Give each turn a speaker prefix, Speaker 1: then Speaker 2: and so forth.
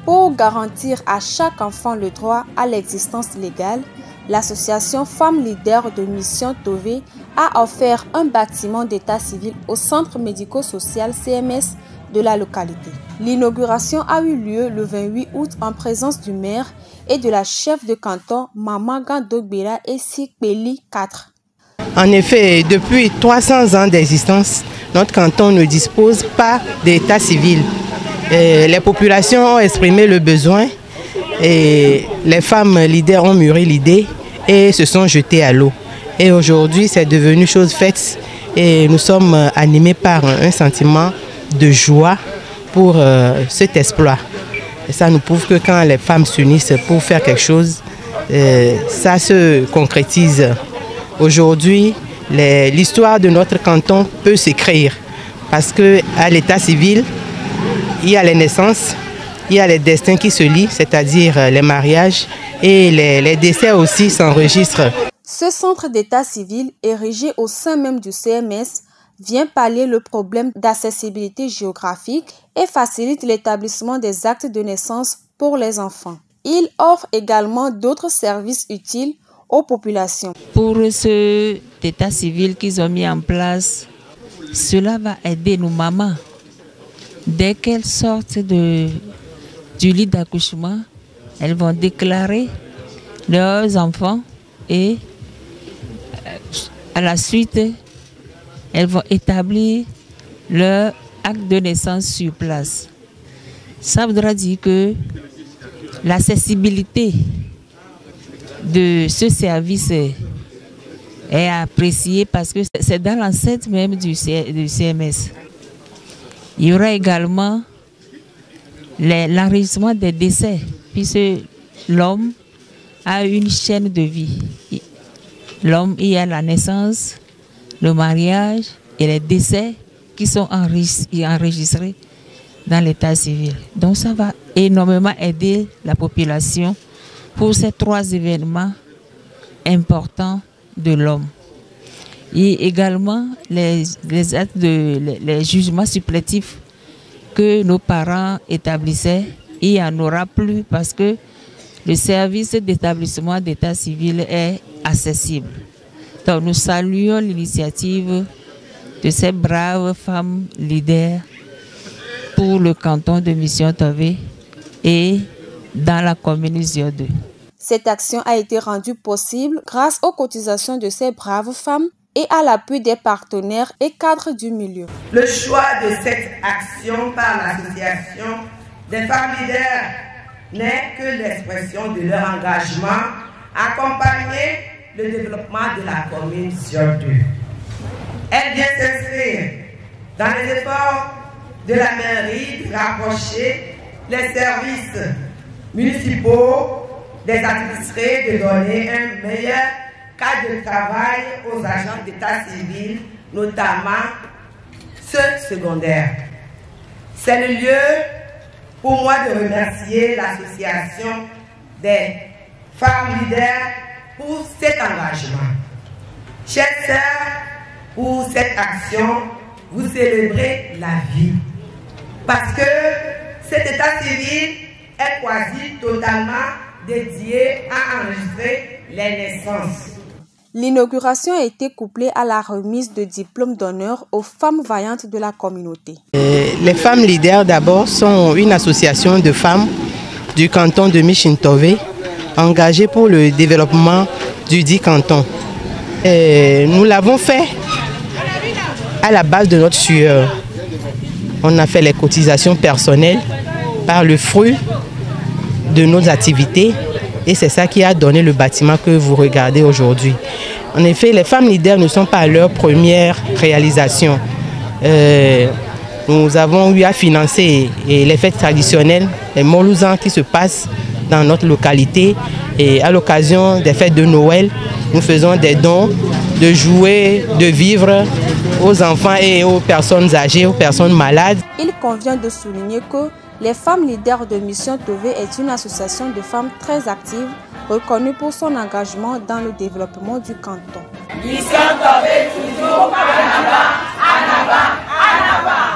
Speaker 1: Pour garantir à chaque enfant le droit à l'existence légale, l'association Femmes Leaders de Mission Tové a offert un bâtiment d'état civil au centre médico-social CMS de la localité. L'inauguration a eu lieu le 28 août en présence du maire et de la chef de canton Mamagan Dogbera et Sikpeli 4.
Speaker 2: En effet, depuis 300 ans d'existence, notre canton ne dispose pas d'état civil. Les populations ont exprimé le besoin et les femmes leaders ont mûri l'idée et se sont jetées à l'eau. Et aujourd'hui, c'est devenu chose faite et nous sommes animés par un sentiment de joie pour cet exploit. Et ça nous prouve que quand les femmes s'unissent pour faire quelque chose, ça se concrétise. Aujourd'hui, l'histoire de notre canton peut s'écrire parce qu'à l'état civil, il y a les naissances, il y a les destins qui se lient, c'est-à-dire les mariages et les décès aussi s'enregistrent.
Speaker 1: Ce centre d'état civil, érigé au sein même du CMS, vient pallier le problème d'accessibilité géographique et facilite l'établissement des actes de naissance pour les enfants. Il offre également d'autres services utiles aux populations.
Speaker 3: Pour cet état civil qu'ils ont mis en place, cela va aider nos mamans. Dès qu'elles sortent du lit d'accouchement, elles vont déclarer leurs enfants et à la suite, elles vont établir leur acte de naissance sur place. Ça voudra dire que l'accessibilité de ce service est appréciée parce que c'est dans l'enceinte même du CMS. Il y aura également l'enregistrement des décès, puisque l'homme a une chaîne de vie. L'homme, il y a la naissance, le mariage et les décès qui sont enregistrés dans l'état civil. Donc ça va énormément aider la population pour ces trois événements importants de l'homme. Et également les jugements supplétifs que nos parents établissaient, il n'y en aura plus parce que le service d'établissement d'état civil est accessible. Donc nous saluons l'initiative de ces braves femmes leaders pour le canton de Mission Tové et dans la commune Zio2.
Speaker 1: Cette action a été rendue possible grâce aux cotisations de ces braves femmes et à l'appui des partenaires et cadres du milieu.
Speaker 4: Le choix de cette action par l'association des femmes leaders n'est que l'expression de leur engagement à accompagner le développement de la commune Zio2. Elle vient s'inscrire dans les efforts de la mairie de rapprocher les services municipaux des administrés, de donner un meilleur cadre de travail aux agents d'état civil, notamment ceux secondaires. C'est le lieu pour moi de remercier l'association des femmes leaders pour cet engagement. Chers sœurs, pour cette action, vous célébrez la vie. Parce que cet état civil est quasi totalement dédié à enregistrer les naissances.
Speaker 1: L'inauguration a été couplée à la remise de diplômes d'honneur aux femmes vaillantes de la communauté.
Speaker 2: Les femmes leaders d'abord sont une association de femmes du canton de Mission Tové engagées pour le développement du dit canton. Nous l'avons fait à la base de notre sueur. On a fait les cotisations personnelles par le fruit de nos activités et c'est ça qui a donné le bâtiment que vous regardez aujourd'hui. En effet, les femmes leaders ne sont pas leur première réalisation. Nous avons eu à financer les fêtes traditionnelles, les Molouzans qui se passent dans notre localité et à l'occasion des fêtes de Noël, nous faisons des dons de jouets, de vivres aux enfants et aux personnes âgées, aux personnes malades.
Speaker 1: Il convient de souligner que les femmes leaders de Mission Tové est une association de femmes très active, reconnue pour son engagement dans le développement du canton.
Speaker 5: Mission Tové toujours en avant, en avant, en avant.